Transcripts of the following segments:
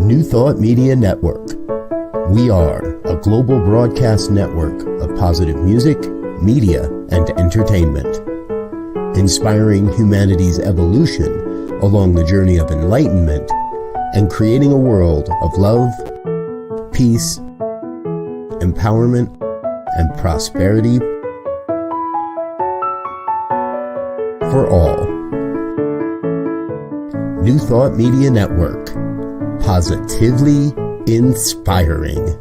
New Thought Media Network. We are a global broadcast network of positive music, media, and entertainment, inspiring humanity's evolution along the journey of enlightenment and creating a world of love, peace, empowerment, and prosperity for all. New Thought Media Network. Positively inspiring.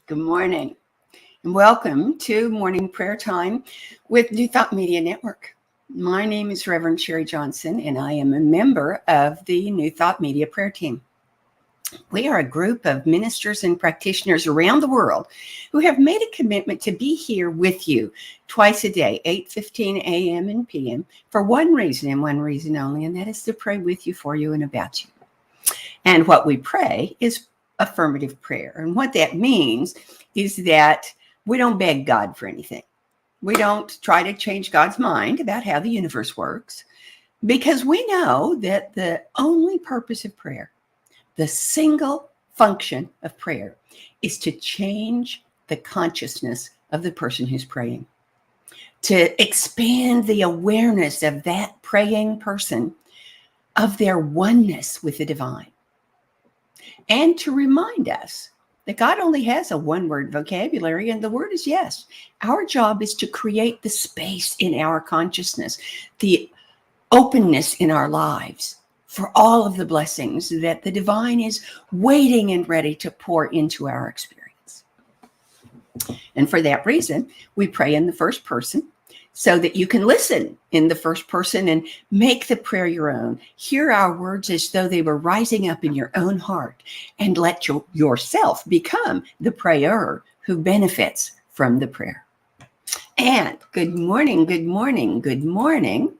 Good morning, and welcome to Morning Prayer Time with New Thought Media Network. My name is Reverend Sharri Johnson, and I am a member of the New Thought Media Prayer Team. We are a group of ministers and practitioners around the world who have made a commitment to be here with you twice a day, 8:15 a.m. and p.m., for one reason and one reason only, and that is to pray with you, for you, and about you. And what we pray is affirmative prayer. And what that means is that we don't beg God for anything. We don't try to change God's mind about how the universe works, because we know that the only purpose of prayer, the single function of prayer, is to change the consciousness of the person who's praying, to expand the awareness of that praying person of their oneness with the divine, and to remind us that God only has a one-word vocabulary, and the word is yes. Our job is to create the space in our consciousness, the openness in our lives for all of the blessings that the divine is waiting and ready to pour into our experience. And for that reason, we pray in the first person, so that you can listen in the first person and make the prayer your own. Hear our words as though they were rising up in your own heart, and let yourself become the prayer who benefits from the prayer. And good morning, good morning, good morning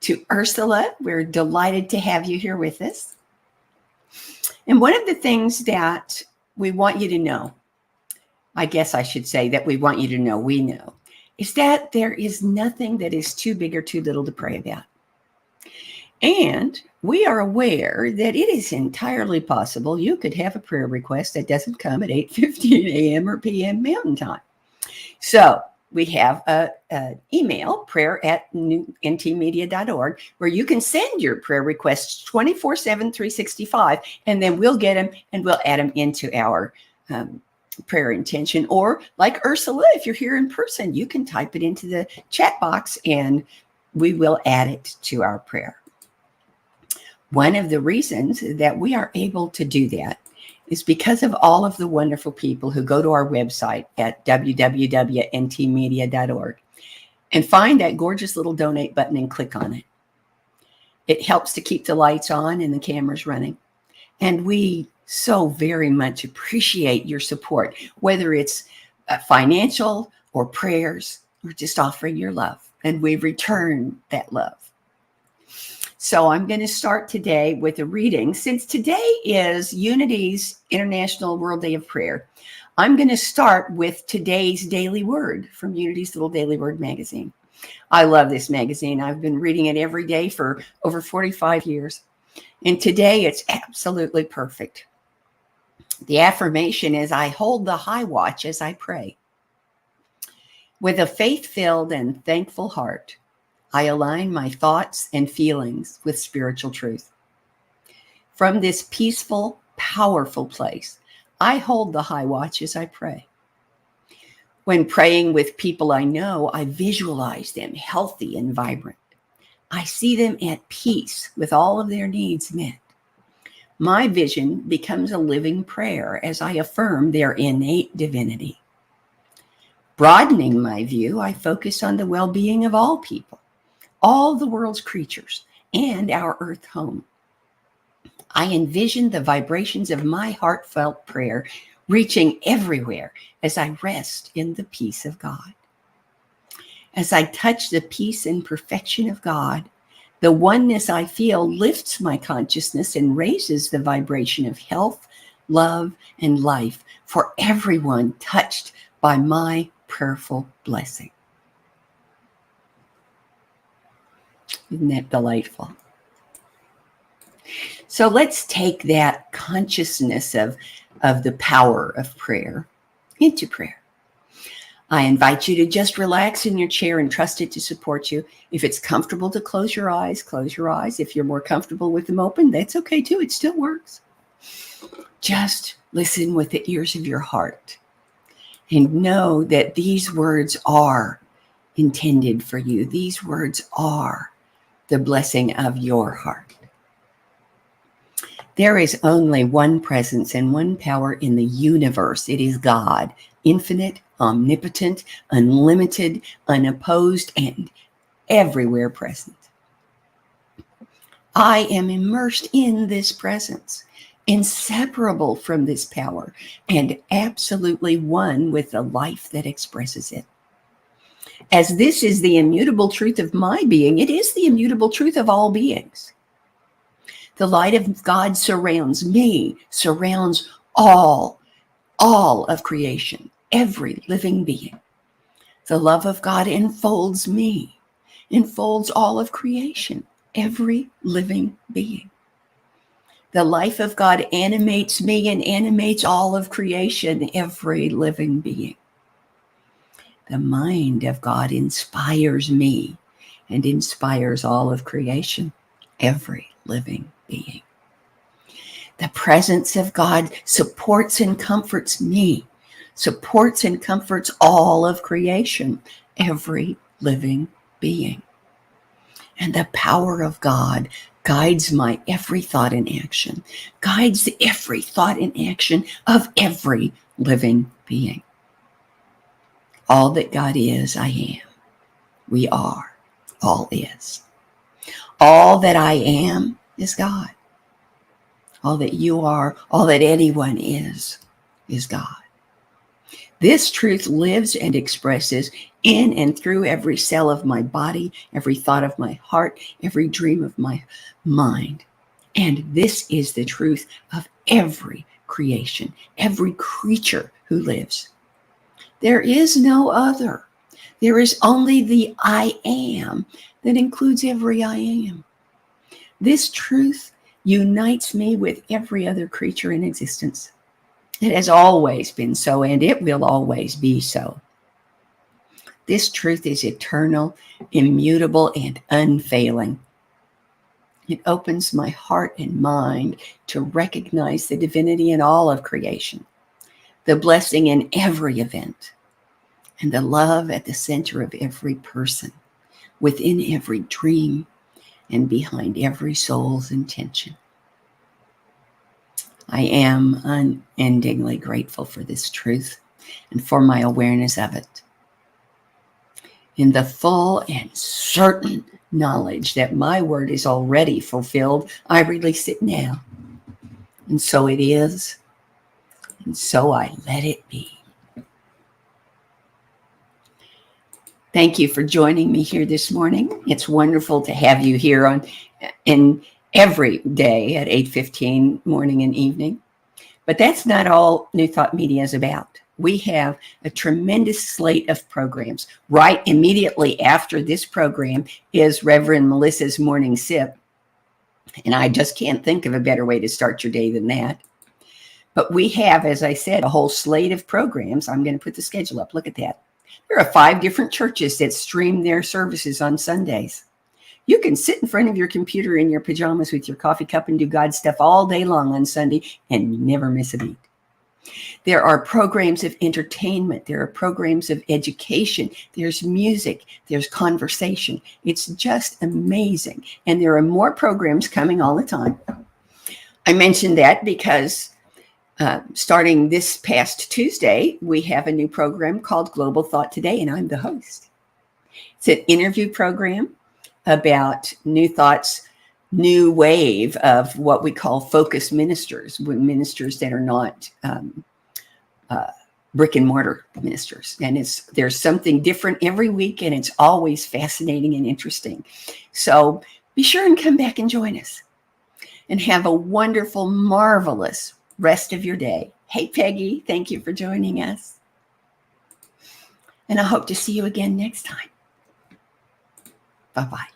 to Ursula. We're delighted to have you here with us. And one of the things that we want you to know, I guess I should say that we want you to know, we know, is that there is nothing that is too big or too little to pray about. And we are aware that it is entirely possible you could have a prayer request that doesn't come at 8:15 a.m. or p.m. Mountain Time. So we have an email, prayer@ntmedia.org, where you can send your prayer requests 24/7, 365, and then we'll get them and we'll add them into our prayer intention. Or like Ursula, if you're here in person, you can type it into the chat box and we will add it to our prayer. One of the reasons that we are able to do that is because of all of the wonderful people who go to our website at www.ntmedia.org and find that gorgeous little donate button and click on it. It helps to keep the lights on and the cameras running. And we so very much appreciate your support, whether it's financial or prayers or just offering your love. And we return that love. So I'm going to start today with a reading. Since today is Unity's International World Day of Prayer, I'm going to start with today's daily word from Unity's Little Daily Word magazine. I love this magazine. I've been reading it every day for over 45 years. And today it's absolutely perfect. The affirmation is, I hold the high watch as I pray. With a faith-filled and thankful heart, I align my thoughts and feelings with spiritual truth. From this peaceful, powerful place, I hold the high watch as I pray. When praying with people I know, I visualize them healthy and vibrant. I see them at peace with all of their needs met. My vision becomes a living prayer as I affirm their innate divinity. Broadening my view, I focus on the well-being of all people, all the world's creatures, and our earth home. I envision the vibrations of my heartfelt prayer reaching everywhere as I rest in the peace of God. As I touch the peace and perfection of God, the oneness I feel lifts my consciousness and raises the vibration of health, love, and life for everyone touched by my prayerful blessing. Isn't that delightful? So let's take that consciousness of the power of prayer into prayer. I invite you to just relax in your chair and trust it to support you. If it's comfortable to close your eyes, close your eyes. If you're more comfortable with them open, that's okay too. It still works. Just listen with the ears of your heart and know that these words are intended for you. These words are the blessing of your heart. There is only one presence and one power in the universe. It is God, infinite, omnipotent, unlimited, unopposed, and everywhere present. I am immersed in this presence, inseparable from this power, and absolutely one with the life that expresses it. As this is the immutable truth of my being, it is the immutable truth of all beings. The light of God surrounds me, surrounds all of creation, every living being. The love of God enfolds me, enfolds all of creation, every living being. The life of God animates me and animates all of creation, every living being. The mind of God inspires me and inspires all of creation, every living being. The presence of God supports and comforts me, supports and comforts all of creation, every living being. And the power of God guides my every thought and action, guides every thought and action of every living being. All that God is, I am. We are. All is. All that I am is God. All that you are, all that anyone is God. This truth lives and expresses in and through every cell of my body, every thought of my heart, every dream of my mind. And this is the truth of every creation, every creature who lives. There is no other. There is only the I am that includes every I am. This truth unites me with every other creature in existence. It has always been so, and it will always be so. This truth is eternal, immutable, and unfailing. It opens my heart and mind to recognize the divinity in all of creation, the blessing in every event, and the love at the center of every person, within every dream, and behind every soul's intention. I am unendingly grateful for this truth and for my awareness of it. In the full and certain knowledge that my word is already fulfilled, I release it now. And so it is, and so I let it be. Thank you for joining me here this morning. It's wonderful to have you here in every day at 8:15 morning and evening. But that's not all New Thought Media is about. We have a tremendous slate of programs. Right immediately after this program is Reverend Melissa's Morning Sip. And I just can't think of a better way to start your day than that. But we have, as I said, a whole slate of programs. I'm going to put the schedule up. Look at that. There are 5 different churches that stream their services on Sundays. You can sit in front of your computer in your pajamas with your coffee cup and do God stuff all day long on Sunday and never miss a beat. There are programs of entertainment. There are programs of education. There's music. There's conversation. It's just amazing. And there are more programs coming all the time. I mentioned that because starting this past Tuesday, we have a new program called Global Thought Today, and I'm the host. It's an interview program about New Thought's new wave of what we call focus ministers, ministers that are not brick and mortar ministers. And there's something different every week, and it's always fascinating and interesting. So be sure and come back and join us and have a wonderful, marvelous rest of your day. Hey, Peggy, thank you for joining us. And I hope to see you again next time. Bye-bye.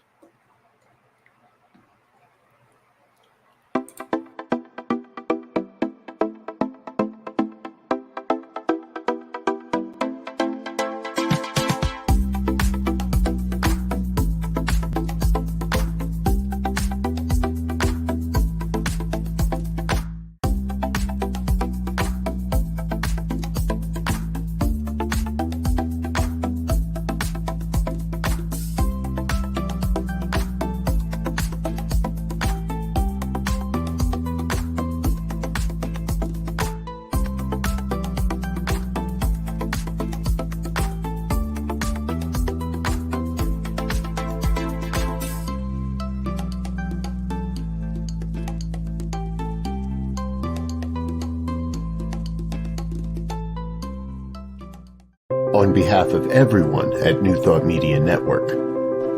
On behalf of everyone at New Thought Media Network,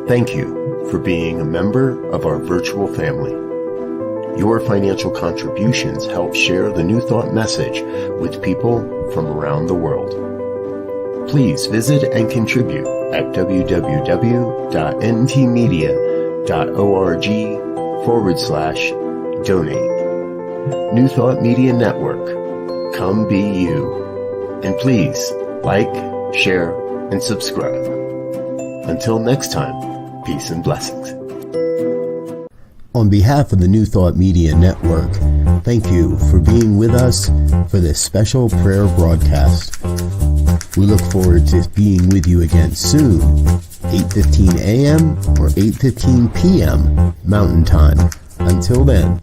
thank you for being a member of our virtual family. Your financial contributions help share the New Thought message with people from around the world. Please visit and contribute at www.ntmedia.org/donate. New Thought Media Network, come be you. And please, like, share, and subscribe. Until next time, peace and blessings. On behalf of the New Thought Media Network, thank you for being with us for this special prayer broadcast. We look forward to being with you again soon, 8:15 a.m. or 8:15 p.m. Mountain Time. Until then.